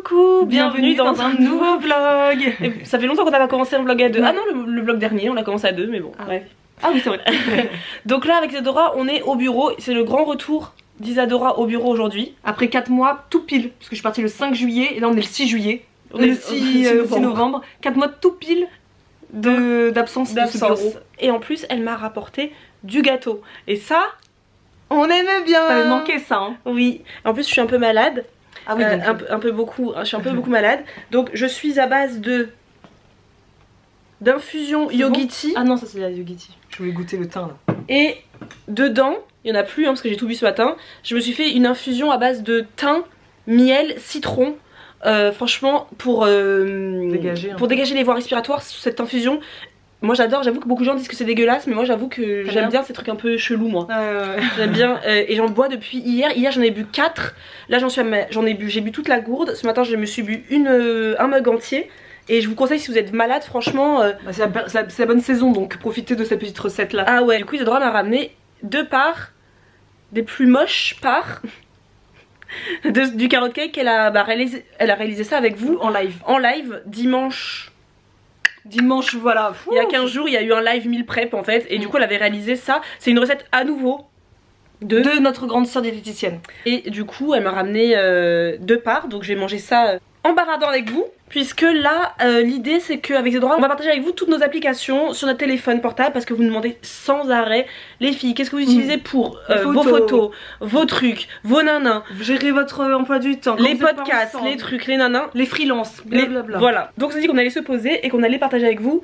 Coucou, bienvenue dans un nouveau vlog. Et ça fait longtemps qu'on n'a pas commencé un vlog à deux. Ah non, le vlog dernier, on l'a commencé à deux, mais bon, bref. Ah oui, c'est vrai. Donc là, avec Isadora, on est au bureau. C'est le grand retour d'Isadora au bureau aujourd'hui. Après 4 mois, tout pile, parce que je suis partie le 5 juillet et là on est le 6 juillet. On est le 6 novembre. 4 mois tout pile d'absence de ce bureau. Et en plus, elle m'a rapporté du gâteau. Et ça, on aime bien. Ça avait manqué ça, hein. Oui. En plus, je suis un peu malade. Ah oui, un peu beaucoup. Je suis un peu beaucoup malade. Donc, je suis à base d'infusion Yogiti. Ah non, ça c'est la Yogiti. Je voulais goûter le thym là. Et dedans, il n'y en a plus hein, parce que j'ai tout bu ce matin. Je me suis fait une infusion à base de thym, miel, citron. Franchement, pour dégager les voies respiratoires, cette infusion. Moi j'adore, j'avoue que beaucoup de gens disent que c'est dégueulasse, mais moi j'avoue que j'aime bien ces trucs un peu chelous moi. J'aime bien et j'en bois depuis hier. Hier j'en ai bu 4. Là j'ai bu toute la gourde. Ce matin je me suis bu un mug entier. Et je vous conseille si vous êtes malade franchement. C'est la bonne saison donc profitez de cette petite recette là. Ah ouais, du coup Isadora m'a ramené 2 parts des plus moches parts du carrot cake. Elle a réalisé ça avec vous en live. En live dimanche, voilà. Il y a 15 jours, il y a eu un live meal prep en fait. Et du coup, elle avait réalisé ça. C'est une recette à nouveau de notre grande sœur diététicienne. Et du coup, elle m'a ramené 2 parts. Donc, je vais manger ça en baradant avec vous. Puisque là, l'idée c'est qu'avec Isadora, on va partager avec vous toutes nos applications sur notre téléphone portable. Parce que vous nous demandez sans arrêt, les filles, qu'est-ce que vous utilisez pour vos photos, vos trucs, vos nanins, gérer votre emploi du temps, les podcasts, les trucs, les nanins, les freelances, blablabla. Voilà. Donc, on s'est dit qu'on allait se poser et qu'on allait partager avec vous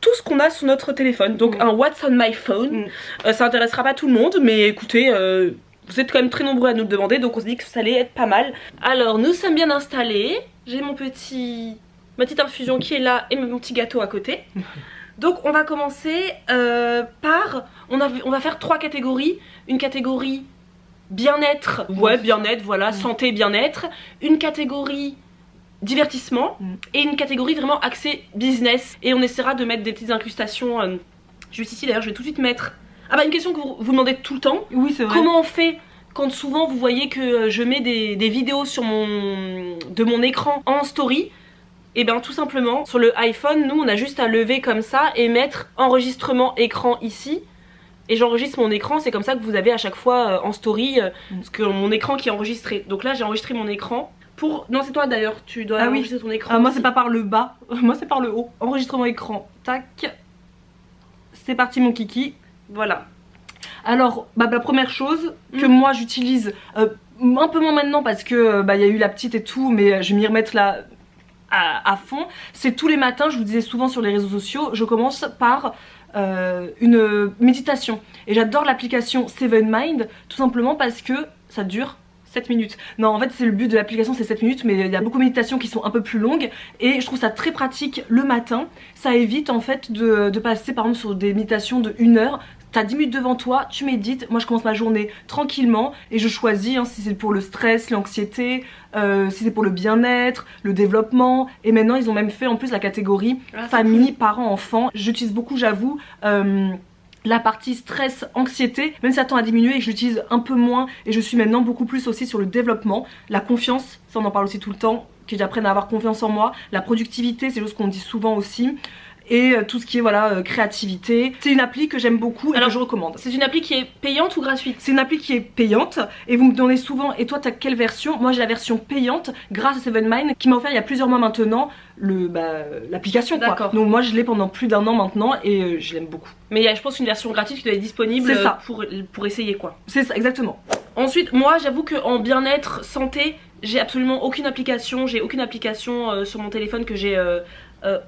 tout ce qu'on a sur notre téléphone. Donc, un What's on my phone. Ça intéressera pas tout le monde, mais écoutez. Vous êtes quand même très nombreux à nous le demander, donc on s'est dit que ça allait être pas mal. Alors nous sommes bien installés. J'ai ma petite infusion qui est là et mon petit gâteau à côté. Donc on va commencer par... On va faire 3 catégories. Une catégorie bien-être, bien-être, voilà, santé, bien-être. Une catégorie divertissement et une catégorie vraiment axée business. Et on essaiera de mettre des petites incrustations juste ici. D'ailleurs je vais tout de suite mettre... Ah bah une question que vous demandez tout le temps. Oui c'est vrai. Comment on fait quand souvent vous voyez que je mets des vidéos sur de mon écran en story? Et bien tout simplement sur le iPhone nous on a juste à lever comme ça et mettre enregistrement écran ici. Et j'enregistre mon écran, c'est comme ça que vous avez à chaque fois en story parce que mon écran qui est enregistré. Donc là j'ai enregistré mon écran. Non c'est toi d'ailleurs, tu dois enregistrer ton écran. Moi c'est pas par le bas, moi c'est par le haut. Enregistrement écran, tac. C'est parti mon kiki. Voilà. Alors, la première chose que moi j'utilise un peu moins maintenant parce que y a eu la petite et tout, mais je vais m'y remettre là à fond. C'est tous les matins, je vous disais souvent sur les réseaux sociaux, je commence par une méditation. Et j'adore l'application Seven Mind, tout simplement parce que ça dure 7 minutes. Non en fait c'est le but de l'application c'est 7 minutes mais il y a beaucoup de méditations qui sont un peu plus longues et je trouve ça très pratique le matin. Ça évite en fait de passer par exemple sur des méditations de 1 heure. T'as 10 minutes devant toi, tu médites, moi je commence ma journée tranquillement et je choisis si c'est pour le stress, l'anxiété, si c'est pour le bien-être, le développement. Et maintenant ils ont même fait en plus la catégorie famille, parents, enfants. J'utilise beaucoup j'avoue la partie stress, anxiété, même si ça tend à diminuer et que je l'utilise un peu moins et je suis maintenant beaucoup plus aussi sur le développement, la confiance, ça on en parle aussi tout le temps, que j'apprenne à avoir confiance en moi, la productivité, c'est chose qu'on dit souvent aussi, et tout ce qui est voilà créativité. C'est une appli que j'aime beaucoup et que je recommande. C'est une appli qui est payante ou gratuite? C'est une appli qui est payante et vous me demandez souvent et toi t'as quelle version? Moi j'ai la version payante grâce à Seven Mind qui m'a offert il y a plusieurs mois maintenant l'application quoi. Donc moi je l'ai pendant plus d'1 an maintenant et je l'aime beaucoup. Mais il y a je pense une version gratuite qui doit être disponible pour essayer quoi. C'est ça exactement. Ensuite moi j'avoue que en bien-être, santé, j'ai absolument aucune application. J'ai aucune application sur mon téléphone que j'ai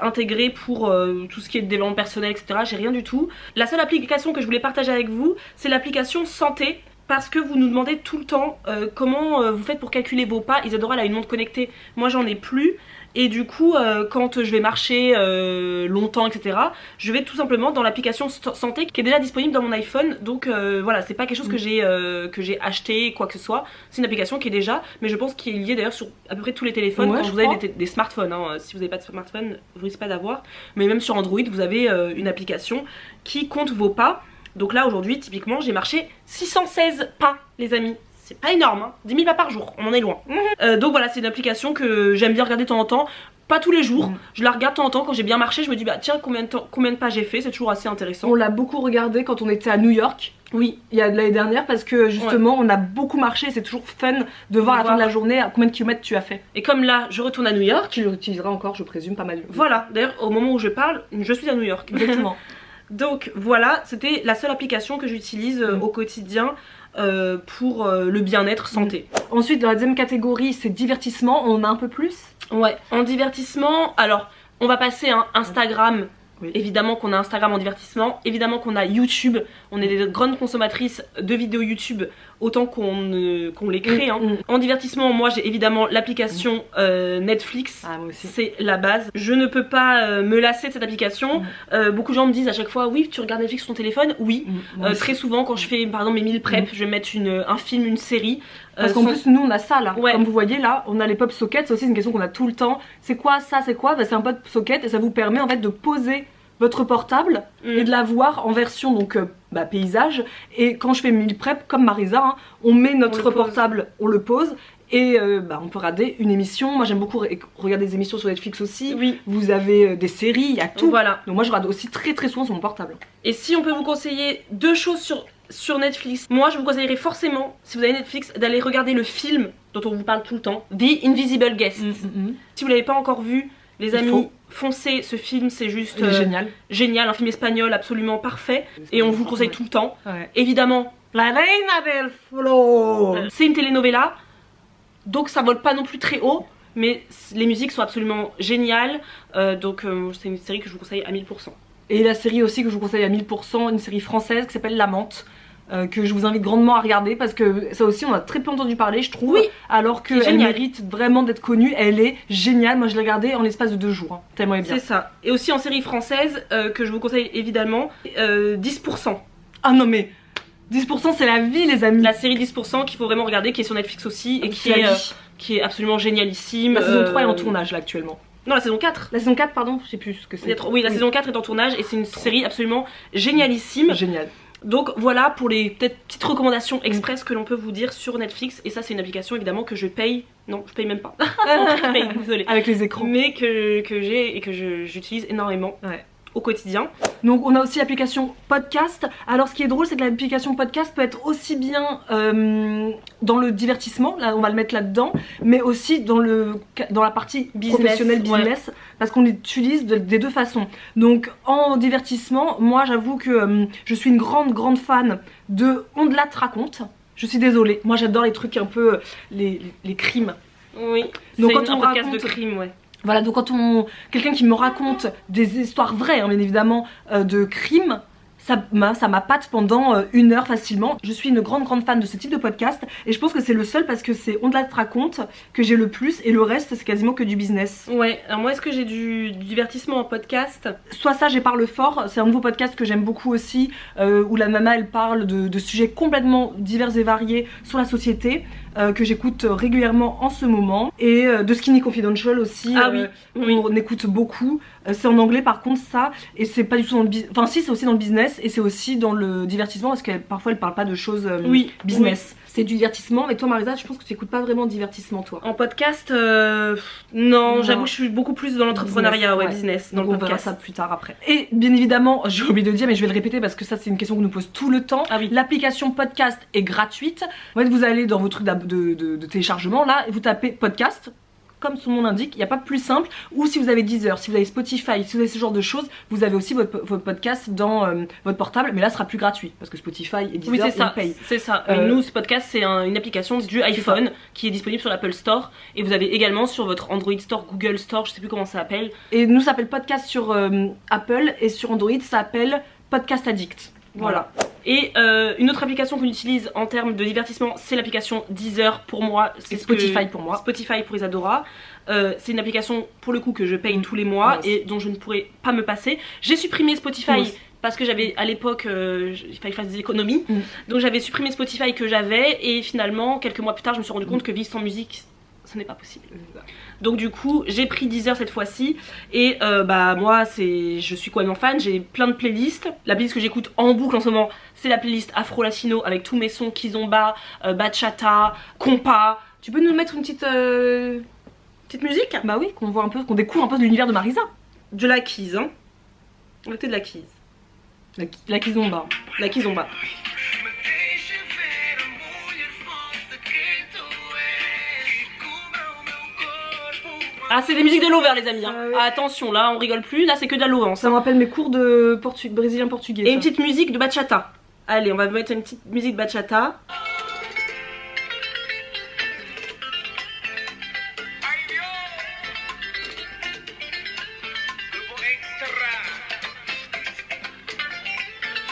intégré pour tout ce qui est développement personnel etc. J'ai rien du tout. La seule application que je voulais partager avec vous c'est l'application santé. Parce que vous nous demandez tout le temps comment vous faites pour calculer vos pas. Isadora elle a une montre connectée, moi j'en ai plus. Et du coup quand je vais marcher longtemps etc, je vais tout simplement dans l'application santé qui est déjà disponible dans mon iPhone. Donc voilà, c'est pas quelque chose que j'ai acheté quoi que ce soit. C'est une application qui est déjà, mais je pense qu'il est lié d'ailleurs sur à peu près tous les téléphones quand vous avez des smartphones hein. Si vous n'avez pas de smartphone vous risquez pas d'avoir. Mais même sur Android vous avez une application qui compte vos pas. Donc là aujourd'hui typiquement j'ai marché 616 pas les amis. c'est pas énorme, hein. 10 000 pas par jour, on en est loin. Donc voilà, c'est une application que j'aime bien regarder de temps en temps. Pas tous les jours, je la regarde de temps en temps quand j'ai bien marché, je me dis bah tiens combien de pas j'ai fait, c'est toujours assez intéressant. On l'a beaucoup regardé quand on était à New York. Oui, il y a de l'année dernière parce que justement on a beaucoup marché, c'est toujours fun de voir à la fin de la journée à combien de kilomètres tu as fait. Et comme là je retourne à New York, tu l'utiliseras encore je présume pas mal. Voilà, d'ailleurs au moment où je parle, je suis à New York. Exactement. Donc voilà, c'était la seule application que j'utilise au quotidien pour le bien-être santé. Ensuite dans la deuxième catégorie c'est divertissement, on en a un peu plus. Ouais, en divertissement, alors on va passer à Instagram. Oui. Évidemment qu'on a Instagram en divertissement, évidemment qu'on a YouTube, on est des grandes consommatrices de vidéos YouTube autant qu'on les crée. En divertissement, moi j'ai évidemment l'application Netflix, c'est la base. Je ne peux pas me lasser de cette application. Beaucoup de gens me disent à chaque fois, oui tu regardes Netflix sur ton téléphone, oui. Très souvent quand je fais par exemple mes meal prep, je vais mettre un film, une série. Parce qu'en plus nous on a ça là, comme vous voyez là, on a les pop sockets, c'est aussi une question qu'on a tout le temps. C'est quoi ça, c'est quoi? C'est un pop socket et ça vous permet en fait de poser votre portable et de la voir en version donc paysage. Et quand je fais meal prep comme Marisa, on met notre portable, on le pose et on peut regarder une émission. Moi j'aime beaucoup regarder des émissions sur Netflix aussi. Oui. Vous avez des séries, il y a tout. Voilà. Donc moi je regarde aussi très souvent sur mon portable. Et si on peut vous conseiller deux choses sur Netflix, moi je vous conseillerais forcément, si vous avez Netflix, d'aller regarder le film dont on vous parle tout le temps, The Invisible Guest. Si vous l'avez pas encore vu, les amis, foncez, ce film c'est juste génial, un film espagnol absolument parfait et on vous le conseille tout le temps. Évidemment, La Reina del Flow, c'est une telenovela, donc ça vole pas non plus très haut, mais les musiques sont absolument géniales, donc c'est une série que je vous conseille à 1000%. Et la série aussi que je vous conseille à 1000%, une série française qui s'appelle L'Amante. Que je vous invite grandement à regarder parce que ça aussi on a très peu entendu parler je trouve, alors qu'elle mérite vraiment d'être connue, elle est géniale. Moi je l'ai regardée en l'espace de 2 jours, tellement elle est bien. C'est ça. Et aussi en série française que je vous conseille évidemment, 10%. Ah non mais 10% c'est la vie les amis. La série 10% qu'il faut vraiment regarder, qui est sur Netflix aussi et qui est absolument génialissime. La saison 3 est en tournage là actuellement. Non, la saison 4. La saison 4 pardon, je sais plus ce que c'est. Oui, la saison 4 est en tournage et c'est une série absolument génialissime. Génial. Donc voilà pour les petites recommandations express que l'on peut vous dire sur Netflix. Et ça c'est une application évidemment que je paye. Non, je paye même pas. Je paye, désolée. Avec les écrans. Mais que j'ai et que j'utilise énormément au quotidien. Donc on a aussi l'application podcast. Alors ce qui est drôle c'est que l'application podcast peut être aussi bien dans le divertissement, là on va le mettre là-dedans, mais aussi dans la partie professionnelle business, parce qu'on l'utilise des deux façons. Donc en divertissement, moi j'avoue que je suis une grande fan de On de la te raconte. Je suis désolée, moi j'adore les trucs un peu les crimes. Oui, donc c'est un podcast de crime, Voilà, donc quand quelqu'un qui me raconte des histoires vraies, bien évidemment, de crimes, ça m'appâte pendant 1 heure facilement. Je suis une grande fan de ce type de podcast et je pense que c'est le seul parce que c'est On de la te raconte que j'ai le plus et le reste c'est quasiment que du business. Ouais, alors moi est-ce que j'ai du divertissement en podcast? Soit ça, j'ai Parle fort, c'est un nouveau podcast que j'aime beaucoup aussi où la nana elle parle de sujets complètement divers et variés sur la société. Que j'écoute régulièrement en ce moment, et de Skinny Confidential aussi. On écoute beaucoup. C'est en anglais par contre ça, et c'est pas du tout dans le business. Enfin si, c'est aussi dans le business et c'est aussi dans le divertissement parce que parfois elle parle pas de choses business. C'est du divertissement. Mais toi Marisa, je pense que tu écoutes pas vraiment de divertissement toi. En podcast, non. J'avoue que je suis beaucoup plus dans l'entrepreneuriat, business. Donc on verra ça plus tard après. Et bien évidemment, j'ai oublié de le dire mais je vais le répéter parce que ça c'est une question qu'on nous pose tout le temps. L'application podcast est gratuite. En fait vous allez dans vos trucs de téléchargement là et vous tapez podcast. Comme son nom l'indique, il n'y a pas plus simple. Ou si vous avez Deezer, si vous avez Spotify, si vous avez ce genre de choses, vous avez aussi votre podcast dans votre portable, mais là ce sera plus gratuit parce que Spotify et Deezer on paye. C'est ça. Nous, ce podcast c'est une application du iPhone qui est disponible sur l'Apple Store et vous avez également sur votre Android Store, Google Store, je sais plus comment ça s'appelle. Et nous ça s'appelle podcast sur Apple et sur Android ça s'appelle Podcast Addict. Voilà. Et une autre application qu'on utilise en termes de divertissement, c'est l'application Deezer pour moi. C'est Spotify pour moi. Spotify pour Isadora. C'est une application pour le coup que je paye tous les mois et dont je ne pourrais pas me passer. J'ai supprimé Spotify parce que j'avais à l'époque, il fallait que je fasse des économies. Donc j'avais supprimé Spotify que j'avais et finalement quelques mois plus tard je me suis rendu compte que vivre sans musique ce n'est pas possible. Donc du coup j'ai pris Deezer cette fois-ci et bah moi je suis complètement fan, j'ai plein de playlists. La playlist que j'écoute en boucle en ce moment c'est la playlist Afro Latino avec tous mes sons kizomba, bachata, compas. Tu peux nous mettre une petite musique? Bah oui, qu'on voit un peu, qu'on découvre un peu de l'univers de Marisa. De la kiz hein. On va écouter de la kiz. La kizomba. La kizomba. Ah c'est des musiques de lover les amis hein. Ouais. Attention là on rigole plus, là c'est que de la lovance. Ça me rappelle mes cours de brésilien portugais. Et une petite musique de bachata. Allez on va mettre une petite musique de bachata.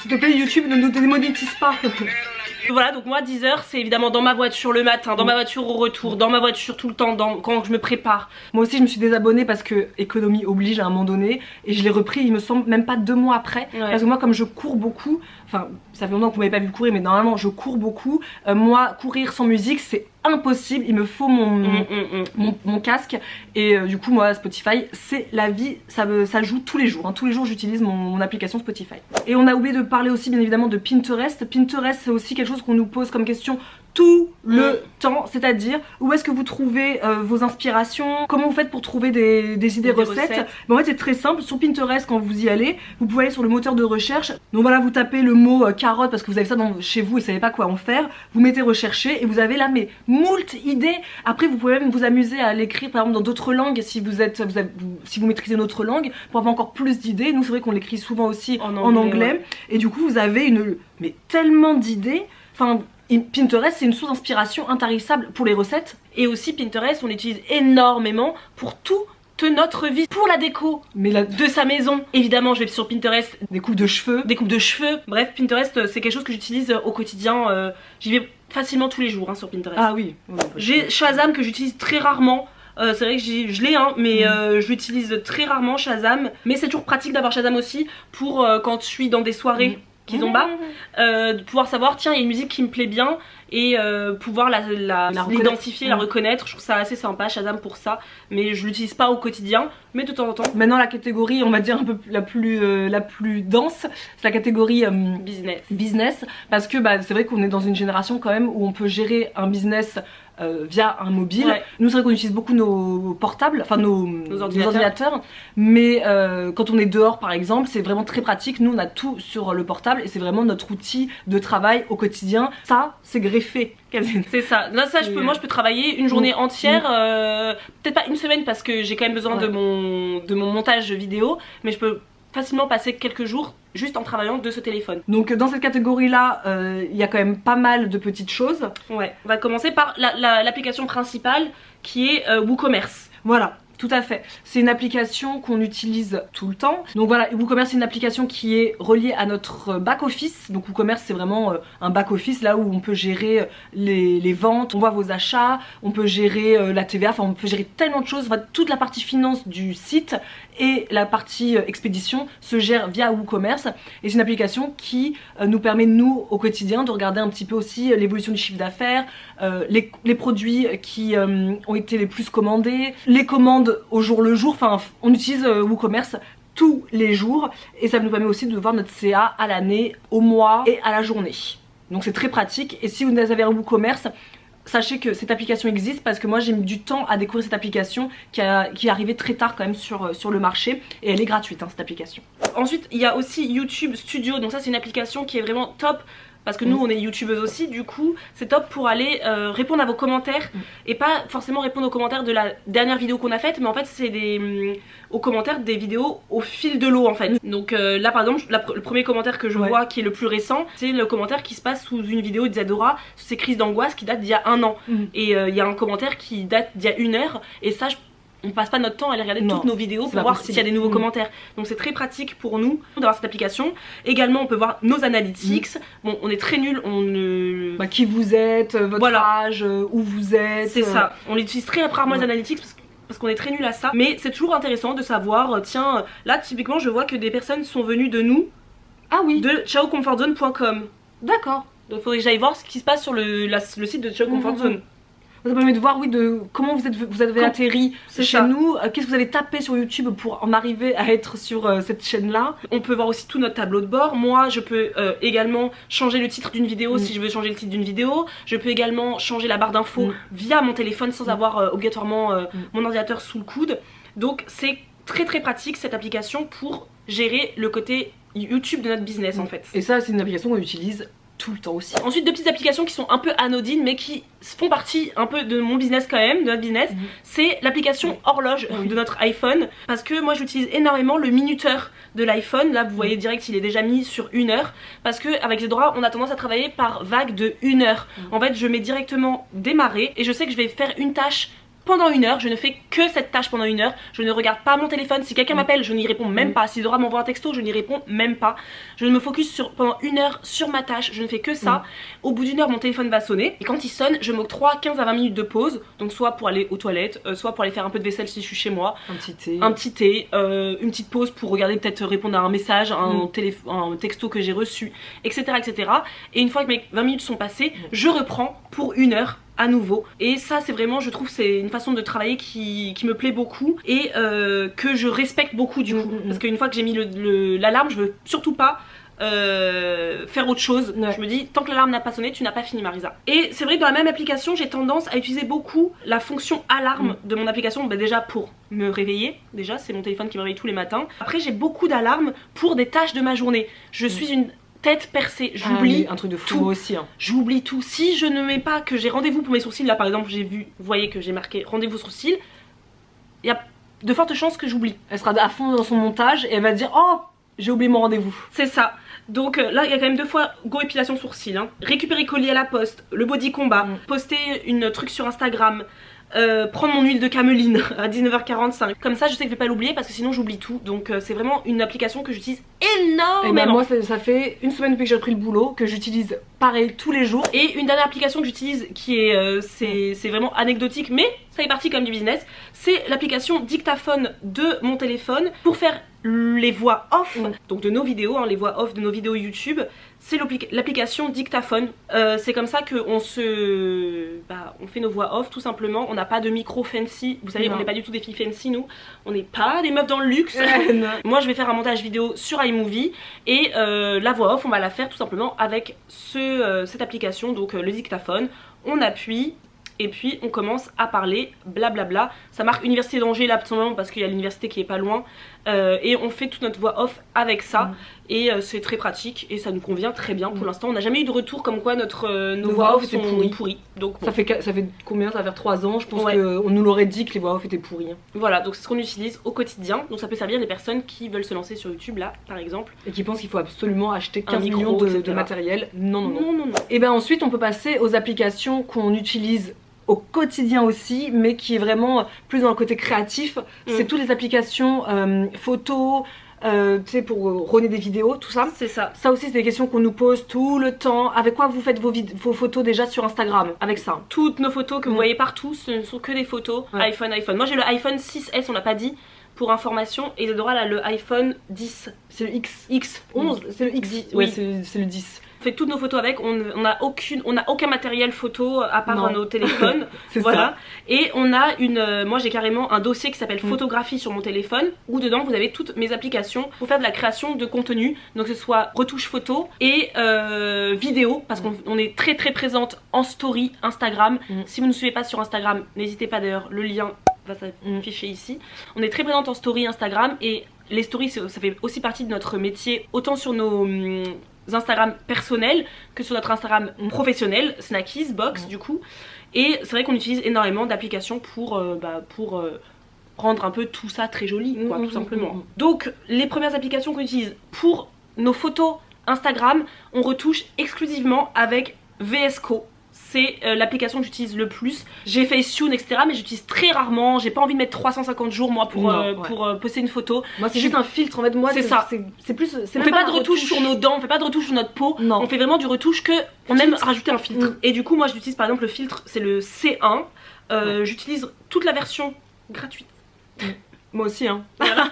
S'il te plaît YouTube ne nous démonétise pas. Voilà donc moi Deezer c'est évidemment dans ma voiture le matin, dans ma voiture au retour, dans ma voiture tout le temps, quand je me prépare. Moi aussi je me suis désabonnée parce que économie oblige à un moment donné. Et je l'ai repris il me semble même pas 2 mois après. Ouais. Parce que moi comme je cours beaucoup, enfin ça fait longtemps que vous m'avez pas vu courir mais normalement je cours beaucoup. Moi courir sans musique c'est impossible, il me faut mon casque. Et du coup moi Spotify c'est la vie, ça joue tous les jours hein. Tous les jours j'utilise mon application Spotify. Et on a oublié de parler aussi bien évidemment de Pinterest. Pinterest c'est aussi quelque chose qu'on nous pose comme question tout le temps, c'est-à-dire où est-ce que vous trouvez vos inspirations, comment vous faites pour trouver des idées recettes. Mais en fait c'est très simple, sur Pinterest quand vous y allez, vous pouvez aller sur le moteur de recherche. Donc voilà, vous tapez le mot carotte parce que vous avez ça chez vous et vous savez pas quoi en faire, vous mettez rechercher et vous avez là mais moult idées. Après vous pouvez même vous amuser à l'écrire par exemple dans d'autres langues si si vous maîtrisez une autre langue pour avoir encore plus d'idées. Nous c'est vrai qu'on l'écrit souvent aussi en anglais. Ouais. Et du coup vous avez tellement d'idées. Enfin Pinterest c'est une source d'inspiration intarissable pour les recettes. Et aussi Pinterest on l'utilise énormément pour toute notre vie, pour la déco de sa maison. Évidemment je vais sur Pinterest, des coupes de cheveux. Bref Pinterest c'est quelque chose que j'utilise au quotidien. J'y vais facilement tous les jours hein, sur Pinterest. Ah oui. J'ai Shazam que j'utilise très rarement. C'est vrai que je l'ai hein, mais je l'utilise très rarement Shazam. Mais c'est toujours pratique d'avoir Shazam aussi pour quand je suis dans des soirées kizomba, de pouvoir savoir tiens il y a une musique qui me plaît bien et pouvoir l'identifier, la reconnaître. Je trouve ça assez sympa Shazam pour ça, mais je l'utilise pas au quotidien, mais de temps en temps. Maintenant la catégorie on va dire un peu la plus dense, c'est la catégorie business parce que c'est vrai qu'on est dans une génération quand même où on peut gérer un business via un mobile. Ouais. Nous c'est vrai qu'on utilise beaucoup nos portables, enfin nos ordinateurs. Mais quand on est dehors par exemple c'est vraiment très pratique. Nous on a tout sur le portable et c'est vraiment notre outil de travail au quotidien. Ça c'est greffé. C'est ça. Là ça moi je peux travailler une journée entière, peut-être pas une semaine parce que j'ai quand même besoin de mon montage vidéo, mais je peux facilement passer quelques jours juste en travaillant de ce téléphone. Donc dans cette catégorie là il y a quand même pas mal de petites choses. Ouais, on va commencer par l'application principale qui est WooCommerce. Voilà. Tout à fait, c'est une application qu'on utilise tout le temps. Donc voilà, WooCommerce c'est une application qui est reliée à notre back-office. Donc WooCommerce c'est vraiment un back-office là où on peut gérer les ventes, on voit vos achats, on peut gérer la TVA, enfin on peut gérer tellement de choses. Enfin, toute la partie finance du site et la partie expédition se gère via WooCommerce. Et c'est une application qui nous permet nous au quotidien de regarder un petit peu aussi l'évolution du chiffre d'affaires, les produits qui ont été les plus commandés, les commandes au jour le jour. Enfin on utilise WooCommerce tous les jours et ça nous permet aussi de voir notre CA à l'année, au mois et à la journée. Donc c'est très pratique. Et si vous avez un WooCommerce, sachez que cette application existe parce que moi j'ai mis du temps à découvrir cette application qui est arrivée très tard quand même sur le marché et elle est gratuite hein, cette application. Ensuite il y a aussi YouTube Studio, donc ça c'est une application qui est vraiment top parce que nous on est youtubeuse aussi, du coup c'est top pour aller répondre à vos commentaires et pas forcément répondre aux commentaires de la dernière vidéo qu'on a faite, mais en fait c'est aux commentaires des vidéos au fil de l'eau en fait. Donc là par exemple le premier commentaire que je vois qui est le plus récent, c'est le commentaire qui se passe sous une vidéo d'Isadora sur ses crises d'angoisse qui date d'il y a 1 an. Et il y a un commentaire qui date d'il y a 1 heure et ça on passe pas notre temps à aller regarder toutes nos vidéos pour voir s'il y a des nouveaux commentaires. Donc c'est très pratique pour nous d'avoir cette application. Également on peut voir nos analytics. Bon on est très nuls, qui vous êtes, votre âge, où vous êtes. C'est ça, on l'utilise très rarement les analytics parce qu'on est très nuls à ça. Mais c'est toujours intéressant de savoir, tiens là typiquement je vois que des personnes sont venues de nous. Ah oui. De ciaocomfortzone.com. D'accord. Donc faudrait que j'aille voir ce qui se passe sur le site de Ciao Comfort Zone. Ça permet de voir, oui, de comment vous avez atterri chez nous, qu'est-ce que vous avez tapé sur YouTube pour en arriver à être sur cette chaîne-là. On peut voir aussi tout notre tableau de bord. Moi, je peux également changer le titre d'une vidéo si je veux changer le titre d'une vidéo. Je peux également changer la barre d'infos via mon téléphone sans avoir obligatoirement mon ordinateur sous le coude. Donc c'est très très pratique cette application pour gérer le côté YouTube de notre business en fait. Et ça, c'est une application qu'on utilise tout le temps aussi. Ensuite, deux petites applications qui sont un peu anodines mais qui font partie un peu de mon business quand même, de notre business. C'est l'application horloge de notre iPhone, parce que moi j'utilise énormément le minuteur de l'iPhone. Là vous voyez direct il est déjà mis sur 1 heure, parce que avec Zedora on a tendance à travailler par vague de 1 heure. En fait je mets directement démarrer et je sais que je vais faire une tâche pendant 1 heure, je ne fais que cette tâche pendant 1 heure, je ne regarde pas mon téléphone, si quelqu'un m'appelle je n'y réponds même pas, si Zedora m'envoie un texto je n'y réponds même pas, je me focus pendant 1 heure sur ma tâche, je ne fais que ça. Au bout d'1 heure mon téléphone va sonner et quand il sonne je m'octroie 15 à 20 minutes de pause, donc soit pour aller aux toilettes, soit pour aller faire un peu de vaisselle si je suis chez moi, un petit thé, une petite pause pour regarder, peut-être répondre à un message, un texto que j'ai reçu, etc., etc. Et une fois que mes 20 minutes sont passées, je reprends pour 1 heure à nouveau. Et ça c'est vraiment, je trouve, c'est une façon de travailler qui me plaît beaucoup et que je respecte beaucoup du coup. Parce qu'une fois que j'ai mis l'alarme, je veux surtout pas faire autre chose. Je me dis tant que l'alarme n'a pas sonné tu n'as pas fini Marisa. Et c'est vrai que dans la même application j'ai tendance à utiliser beaucoup la fonction alarme de mon application. Bah déjà pour me réveiller, déjà c'est mon téléphone qui me réveille tous les matins. Après j'ai beaucoup d'alarmes pour des tâches de ma journée. Je suis une tête percée, j'oublie un truc de fou tout aussi hein. J'oublie tout. Si je ne mets pas que j'ai rendez-vous pour mes sourcils, là par exemple j'ai vu, vous voyez que j'ai marqué rendez-vous sourcils, il y a de fortes chances que j'oublie. Elle sera à fond dans son montage et elle va dire oh j'ai oublié mon rendez-vous. C'est ça. Donc là il y a quand même 2 fois go épilation sourcils, hein. Récupérer colis à la poste, le body combat, poster une truc sur Instagram, prendre mon huile de cameline à 19h45. Comme ça je sais que je vais pas l'oublier parce que sinon j'oublie tout. Donc c'est vraiment une application que j'utilise énormément. Et ben moi ça fait 1 semaine depuis que j'ai repris le boulot que j'utilise pareil tous les jours. Et une dernière application que j'utilise qui est c'est vraiment anecdotique mais ça fait partie quand même du business, c'est l'application dictaphone de mon téléphone pour faire les voix off, donc de nos vidéos, hein, les voix off de nos vidéos YouTube. C'est l'application dictaphone. C'est comme ça qu'on on fait nos voix off tout simplement. On n'a pas de micro fancy. Vous savez, on n'est pas du tout des filles fancy nous. On n'est pas des meufs dans le luxe. Moi je vais faire un montage vidéo sur iMovie et la voix off on va la faire tout simplement avec cette application, donc le dictaphone. On appuie et puis on commence à parler blablabla. Ça marque Université d'Angers là absolument parce qu'il y a l'université qui est pas loin, et on fait toute notre voix off avec ça. Et c'est très pratique et ça nous convient très bien pour l'instant. On n'a jamais eu de retour comme quoi nos voix off sont pourries. Donc bon. ça fait combien? Ça va faire 3 ans je pense qu'on nous l'aurait dit que les voix off étaient pourries. Voilà, donc c'est ce qu'on utilise au quotidien. Donc ça peut servir des personnes qui veulent se lancer sur YouTube là par exemple, et qui pensent qu'il faut absolument acheter 15 millions de matériel. Non. Et ben ensuite on peut passer aux applications qu'on utilise au quotidien aussi, mais qui est vraiment plus dans le côté créatif. C'est toutes les applications photos, tu sais, pour runner des vidéos, tout ça. C'est ça. Ça aussi c'est des questions qu'on nous pose tout le temps. Avec quoi vous faites vos photos déjà sur Instagram? Avec ça. Toutes nos photos que vous voyez partout, ce ne sont que des photos iPhone. Moi j'ai le iPhone 6S, on l'a pas dit pour information, et Zedora a le iPhone 10. C'est le X11, c'est le X. Oui, c'est le 10. On fait toutes nos photos avec, on n'a aucun matériel photo à part nos téléphones. Voilà. Et on a moi j'ai carrément un dossier qui s'appelle photographie sur mon téléphone, où dedans vous avez toutes mes applications pour faire de la création de contenu, donc que ce soit retouche photo et vidéo, parce qu'on est très très présente en story Instagram. Si vous ne nous suivez pas sur Instagram, n'hésitez pas, d'ailleurs le lien va s'afficher ici. On est très présente en story Instagram, et les stories ça fait aussi partie de notre métier, autant sur nos Instagram personnels que sur notre Instagram professionnel, Snackies Box du coup. Et c'est vrai qu'on utilise énormément d'applications pour rendre un peu tout ça très joli quoi, tout simplement. Donc les premières applications qu'on utilise pour nos photos Instagram, on retouche exclusivement avec VS Code. C'est l'application que j'utilise le plus. J'ai Facetune etc, mais j'utilise très rarement. J'ai pas envie de mettre 350 jours moi pour poster une photo. Moi c'est juste un filtre en fait. Moi c'est ça. C'est plus. On fait pas de retouche sur nos dents, on fait pas de retouche sur notre peau. Non. On fait vraiment du retouche que on aime rajouter un filtre. Et du coup moi j'utilise par exemple le filtre, c'est le C1. J'utilise toute la version gratuite. Moi aussi hein. Voilà.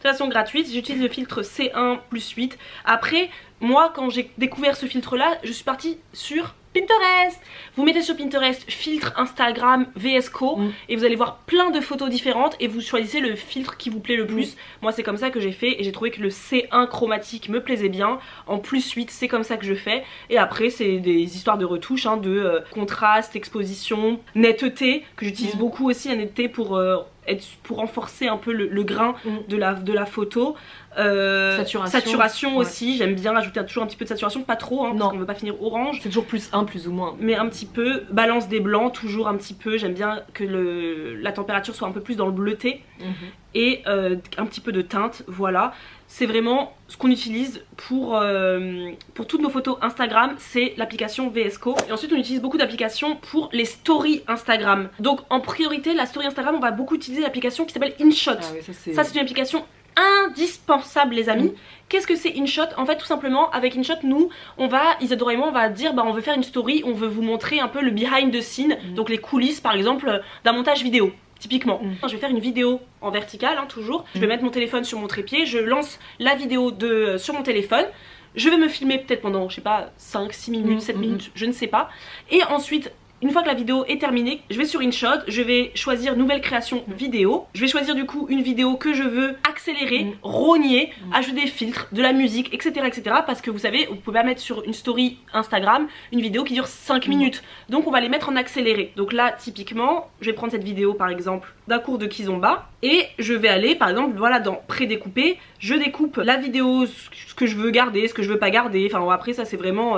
Version gratuite, j'utilise le filtre C1 plus 8. Après moi quand j'ai découvert ce filtre là, je suis partie sur Pinterest. Vous mettez sur Pinterest filtre Instagram VSCO et vous allez voir plein de photos différentes et vous choisissez le filtre qui vous plaît le plus. Moi c'est comme ça que j'ai fait et j'ai trouvé que le C1 chromatique me plaisait bien. En +8 c'est comme ça que je fais. Et après c'est des histoires de retouches, hein, de contraste, exposition, netteté que j'utilise beaucoup aussi, la netteté pour renforcer un peu le grain de la photo. Saturation aussi, j'aime bien rajouter toujours un petit peu de saturation, pas trop hein, parce qu'on veut pas finir orange. C'est toujours +1 plus ou moins. Mais un petit peu, balance des blancs, toujours un petit peu, j'aime bien que la température soit un peu plus dans le bleuté. Et un petit peu de teinte, voilà. C'est vraiment ce qu'on utilise pour toutes nos photos Instagram, c'est l'application VSCO. Et ensuite on utilise beaucoup d'applications pour les stories Instagram. Donc en priorité, la story Instagram, on va beaucoup utiliser l'application qui s'appelle InShot. Ah oui, ça c'est une application indispensable les amis. Qu'est-ce que c'est InShot? En fait tout simplement avec InShot nous Isadora et moi on va dire on veut faire une story, on veut vous montrer un peu le behind the scene, donc les coulisses par exemple d'un montage vidéo. Typiquement, je vais faire une vidéo en verticale, hein, toujours. Je vais mettre mon téléphone sur mon trépied, je lance la vidéo sur mon téléphone. Je vais me filmer peut-être pendant, je sais pas, 5, 6 minutes, 7 minutes, je ne sais pas. Et ensuite, une fois que la vidéo est terminée, je vais sur InShot, je vais choisir nouvelle création vidéo. Je vais choisir du coup une vidéo que je veux accélérer, rogner, ajouter des filtres, de la musique, etc. Parce que vous savez, vous pouvez pas mettre sur une story Instagram une vidéo qui dure 5 minutes. Donc on va les mettre en accéléré. Donc là, typiquement, je vais prendre cette vidéo par exemple d'un cours de Kizomba et je vais aller par exemple, voilà, dans pré-découper, je découpe la vidéo, ce que je veux garder, ce que je veux pas garder. Enfin après ça c'est vraiment...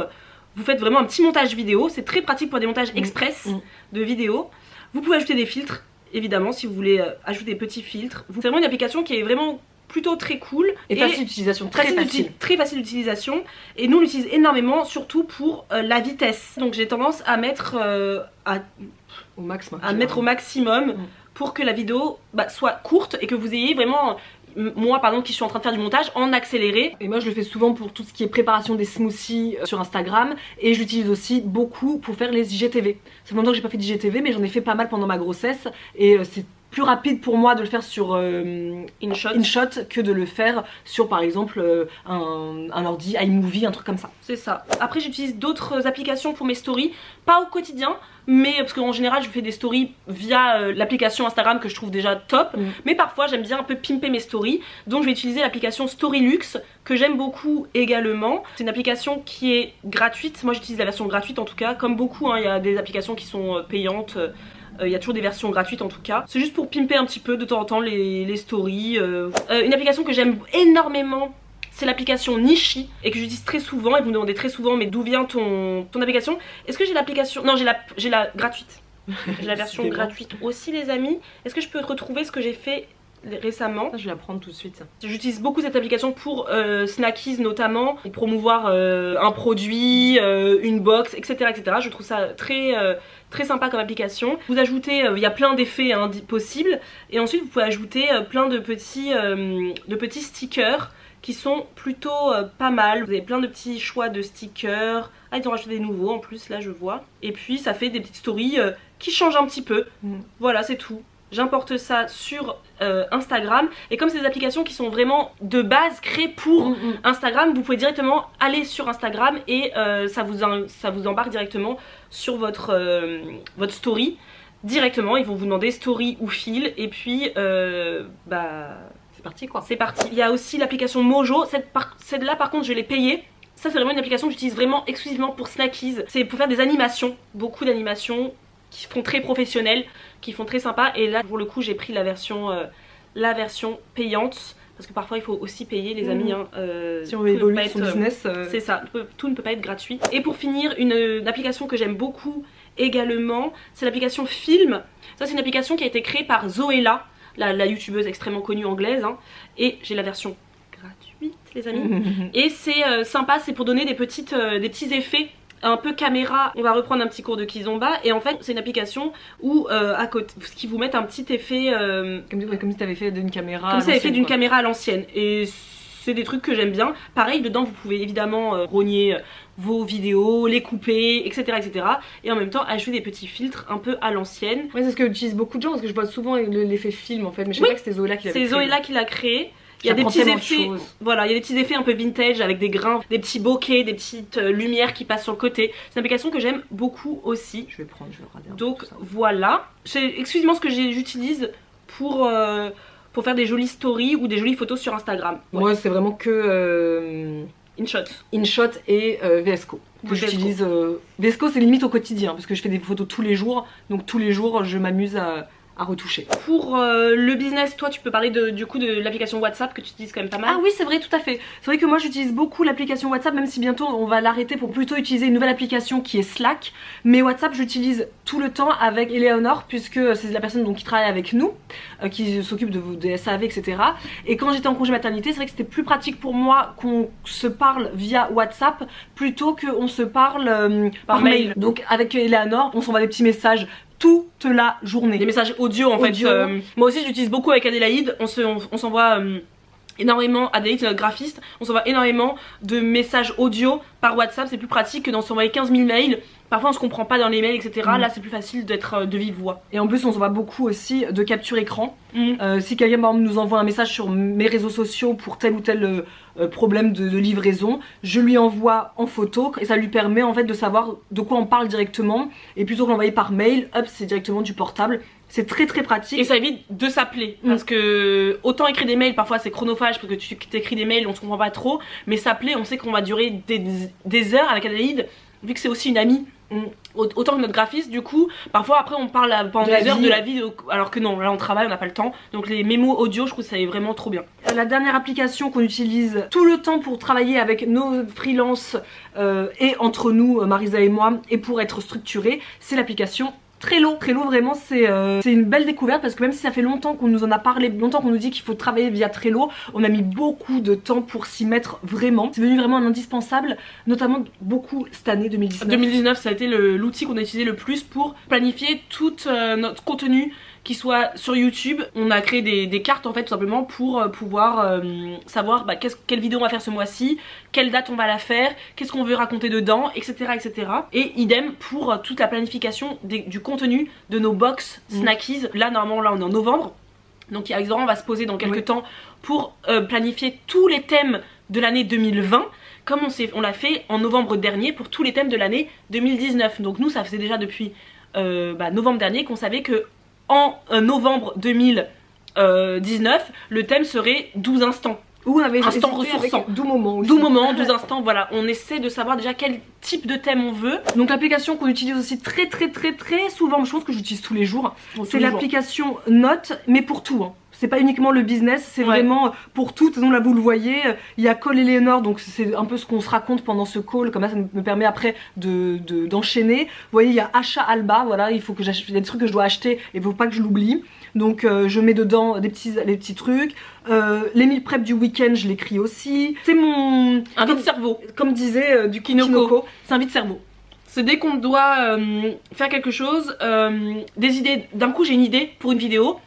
Vous faites vraiment un petit montage vidéo, c'est très pratique pour des montages express de vidéos. Vous pouvez ajouter des filtres, évidemment, si vous voulez ajouter des petits filtres. C'est vraiment une application qui est vraiment plutôt très cool. Et facile d'utilisation, très facile d'utilisation. Et nous on l'utilise énormément, surtout pour la vitesse. Donc j'ai tendance à mettre au maximum pour que la vidéo soit courte et que vous ayez vraiment... Moi par exemple qui suis en train de faire du montage en accéléré. Et moi je le fais souvent pour tout ce qui est préparation des smoothies sur Instagram. Et je l'utilise aussi beaucoup pour faire les IGTV. Ça fait longtemps que j'ai pas fait d'IGTV mais j'en ai fait pas mal pendant ma grossesse. Et c'est plus rapide pour moi de le faire sur InShot que de le faire sur par exemple un ordi iMovie, un truc comme ça. C'est ça. Après j'utilise d'autres applications pour mes stories, pas au quotidien, mais parce qu'en général je fais des stories via l'application Instagram que je trouve déjà top, mais parfois j'aime bien un peu pimper mes stories, donc je vais utiliser l'application Storylux que j'aime beaucoup également. C'est une application qui est gratuite, moi j'utilise la version gratuite en tout cas, comme beaucoup hein, il y a des applications qui sont payantes. Il y a toujours des versions gratuites en tout cas. C'est juste pour pimper un petit peu de temps en temps les stories. Une application que j'aime énormément, c'est l'application Nishi et que j'utilise très souvent. Et vous me demandez très souvent mais d'où vient ton application. Est-ce que j'ai l'application... Non, j'ai la gratuite. J'ai la version gratuite aussi les amis. Est-ce que je peux retrouver ce que j'ai fait récemment? Je vais la prendre tout de suite. J'utilise beaucoup cette application pour Snackies notamment, pour promouvoir un produit, une box, etc. Je trouve ça très sympa comme application. Vous ajoutez, il y a plein d'effets hein, possibles et ensuite vous pouvez ajouter plein de petits stickers qui sont plutôt pas mal. Vous avez plein de petits choix de stickers. Ah, ils ont rajouté des nouveaux en plus, là je vois. Et puis ça fait des petites stories qui changent un petit peu. Voilà, c'est tout. J'importe ça sur Instagram et comme c'est des applications qui sont vraiment de base créées pour Instagram, vous pouvez directement aller sur Instagram et ça vous embarque directement sur votre story. Directement, ils vont vous demander story ou fil et puis c'est parti quoi. C'est parti. Il y a aussi l'application Mojo, celle-là par contre je l'ai payée. Ça c'est vraiment une application que j'utilise vraiment exclusivement pour Snackies. C'est pour faire des animations, beaucoup d'animations qui font très professionnelles, qui font très sympa. Et là pour le coup j'ai pris la version payante parce que parfois il faut aussi payer les amis hein, si on veut évoluer son business c'est ça, tout ne peut pas être gratuit. Et pour finir une application que j'aime beaucoup également, c'est l'application Film. Ça c'est une application qui a été créée par Zoella, la youtubeuse extrêmement connue anglaise hein. Et j'ai la version gratuite les amis. Et c'est sympa, c'est pour donner des petits effets un peu caméra. On va reprendre un petit cours de Kizomba et en fait c'est une application où à côté qui vous met un petit effet comme si tu avais fait d'une caméra comme si tu avais fait d'une caméra à l'ancienne. Et c'est des trucs que j'aime bien. Pareil dedans vous pouvez évidemment rogner vos vidéos, les couper, etc. Et en même temps ajouter des petits filtres un peu à l'ancienne. Ouais, c'est ce que utilisent beaucoup de gens parce que je vois souvent l'effet film en fait, mais je sais pas que c'était Zoella qui l'avait créé. C'est Zoella qui l'a créé. Il y a des J'apprends petits tellement de effets, choses. voilà, il y a des petits effets un peu vintage avec des grains, des petits bokeh, des petites lumières qui passent sur le côté. C'est une application que j'aime beaucoup aussi. Je vais prendre, je vais regarder un peu Donc tout ça. voilà, c'est exclusivement ce que j'utilise pour faire des jolies stories ou des jolies photos sur Instagram. Ouais. Moi, c'est vraiment que InShot. InShot et VSCO que VSCO. j'utilise. VSCO, c'est limite au quotidien parce que je fais des photos tous les jours, donc tous les jours, je m'amuse à retoucher. Pour le business, toi tu peux parler du coup de l'application WhatsApp que tu utilises quand même pas mal. Ah oui, c'est vrai, tout à fait. C'est vrai que moi j'utilise beaucoup l'application WhatsApp, même si bientôt on va l'arrêter pour plutôt utiliser une nouvelle application qui est Slack. Mais WhatsApp, j'utilise tout le temps avec Eleonore, puisque c'est la personne donc, qui travaille avec nous, qui s'occupe des SAV, etc. Et quand j'étais en congé maternité, c'est vrai que c'était plus pratique pour moi qu'on se parle via WhatsApp plutôt qu'on se parle par mail. Donc avec Eleonore, on s'envoie des petits messages toute la journée. Des messages audio en fait. Moi aussi j'utilise beaucoup avec Adélaïde, on s'envoie énormément, Adélaïde c'est notre graphiste, on s'envoie énormément de messages audio par WhatsApp, c'est plus pratique que d'en s'envoyer 15 000 mails. Parfois on se comprend pas dans les mails, etc. Là c'est plus facile d'être de vive voix. Et en plus on s'envoie beaucoup aussi de capture écran. Si quelqu'un par exemple nous envoie un message sur mes réseaux sociaux pour tel ou tel problème de livraison, je lui envoie en photo et ça lui permet en fait de savoir de quoi on parle directement. Et plutôt que l'envoyer par mail, hop, c'est directement du portable. C'est très très pratique. Et ça évite de s'appeler. Parce que autant écrire des mails, parfois c'est chronophage parce que tu t'écris des mails, on se comprend pas trop. Mais s'appeler, on sait qu'on va durer des heures avec Adélaïde, vu que c'est aussi une amie. Autant que notre graphiste, du coup, parfois après on parle pendant des heures de la vie, alors que non, là on travaille, on n'a pas le temps. Donc les mémos audio, je trouve que ça est vraiment trop bien. La dernière application qu'on utilise tout le temps pour travailler avec nos freelances et entre nous, Marisa et moi, et pour être structuré, c'est l'application Trello. Trello vraiment c'est une belle découverte parce que même si ça fait longtemps qu'on nous en a parlé, longtemps qu'on nous dit qu'il faut travailler via Trello, on a mis beaucoup de temps pour s'y mettre vraiment. C'est devenu vraiment un indispensable, notamment beaucoup cette année 2019. 2019 ça a été l'outil qu'on a utilisé le plus pour planifier tout notre contenu qui soit sur YouTube. On a créé des cartes en fait tout simplement pour pouvoir savoir quelle vidéo on va faire ce mois-ci, quelle date on va la faire, qu'est-ce qu'on veut raconter dedans, etc. etc. Et idem pour toute la planification du contenu de nos box snackies. Là normalement là on est en novembre, donc Alexandra va se poser dans quelques temps pour planifier tous les thèmes de l'année 2020 comme on l'a fait en novembre dernier pour tous les thèmes de l'année 2019. Donc nous ça faisait déjà depuis novembre dernier qu'on savait que en novembre 2019, le thème serait 12 instants. Ou on avait instant ressourçant. 12 moments aussi. 12 moments, 12 instants, voilà. On essaie de savoir déjà quel type de thème on veut. Donc l'application qu'on utilise aussi très souvent, je pense que j'utilise tous les jours, c'est l'application Notes, mais pour tout. C'est pas uniquement le business, c'est vraiment pour tout. Donc là vous le voyez, il y a Call Eleonore, donc c'est un peu ce qu'on se raconte pendant ce call, comme ça me permet après d'enchaîner. Vous voyez il y a Achat Alba, voilà, il faut que j'achète des trucs que je dois acheter et il faut pas que je l'oublie. Donc je mets dedans les petits trucs. Les meal prep du week-end je l'écris aussi. C'est mon... un vide-cerveau. Comme disait du Kinoko, c'est un vide-cerveau. C'est dès qu'on doit faire quelque chose, des idées, d'un coup j'ai une idée pour une vidéo.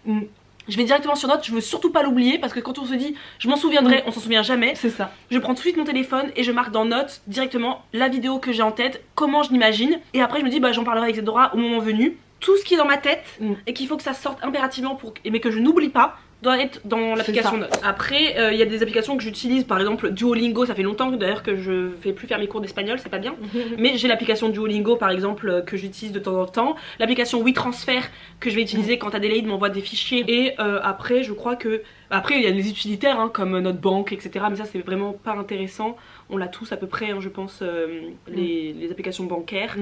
Je vais directement sur Notes, je veux surtout pas l'oublier parce que quand on se dit je m'en souviendrai, on s'en souvient jamais. C'est ça. Je prends tout de suite mon téléphone et je marque dans Notes directement la vidéo que j'ai en tête, comment je l'imagine. Et après je me dis j'en parlerai avec Zedora au moment venu. Tout ce qui est dans ma tête et qu'il faut que ça sorte impérativement mais que je n'oublie pas doit être dans l'application Notes. Après il y a des applications que j'utilise, par exemple Duolingo, ça fait longtemps d'ailleurs que je fais plus faire mes cours d'espagnol, c'est pas bien. Mais j'ai l'application Duolingo par exemple que j'utilise de temps en temps. L'application WeTransfer que je vais utiliser quand Adélaïde m'envoie des fichiers. Et après je crois que... Après il y a des utilitaires comme notre banque, etc. Mais ça c'est vraiment pas intéressant. On l'a tous à peu près, je pense, les applications bancaires.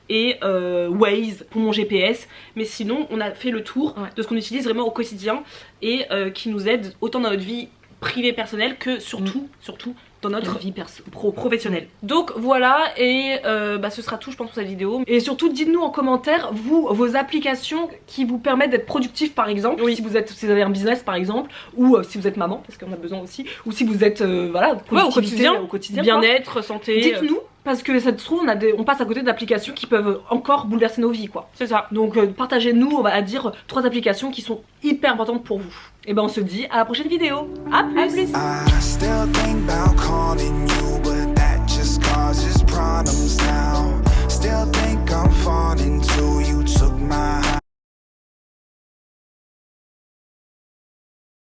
Et Waze pour mon GPS. Mais sinon on a fait le tour de ce qu'on utilise vraiment au quotidien et qui nous aide autant dans notre vie privée personnelle que surtout dans notre vie professionnelle. Donc voilà, et ce sera tout je pense pour cette vidéo. Et surtout dites-nous en commentaire vos applications qui vous permettent d'être productif par exemple, si vous avez un business par exemple, ou si vous êtes maman parce qu'on a besoin aussi, ou si vous êtes au quotidien bien-être, santé. Dites-nous parce que ça se trouve on passe à côté d'applications qui peuvent encore bouleverser nos vies quoi. C'est ça. Donc partagez-nous, on va dire 3 applications qui sont hyper importantes pour vous. Et on se dit à la prochaine vidéo. À plus.